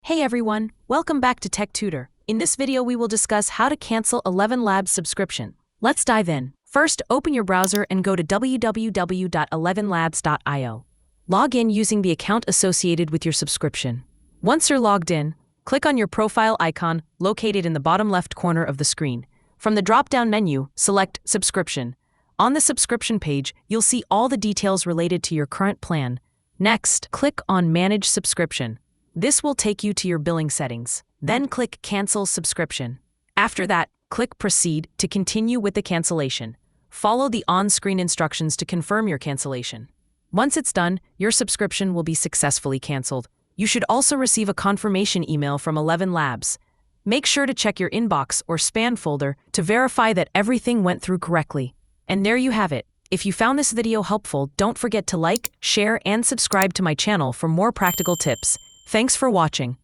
Hey everyone, welcome back to Tech Tutor. In this video we will discuss how to cancel ElevenLabs subscription. Let's dive in. First, open your browser and go to www.elevenlabs.io. Log in using the account associated with your subscription. Once you're logged in, click on your profile icon located in the bottom left corner of the screen. From the drop-down menu, select Subscription. On the subscription page, you'll see all the details related to your current plan. Next, click on Manage Subscription. This will take you to your billing settings. Then click Cancel Subscription. After that, click Proceed to continue with the cancellation. Follow the on-screen instructions to confirm your cancellation. Once it's done, your subscription will be successfully canceled. You should also receive a confirmation email from ElevenLabs. Make sure to check your inbox or spam folder to verify that everything went through correctly. And there you have it. If you found this video helpful, don't forget to like, share, and subscribe to my channel for more practical tips. Thanks for watching.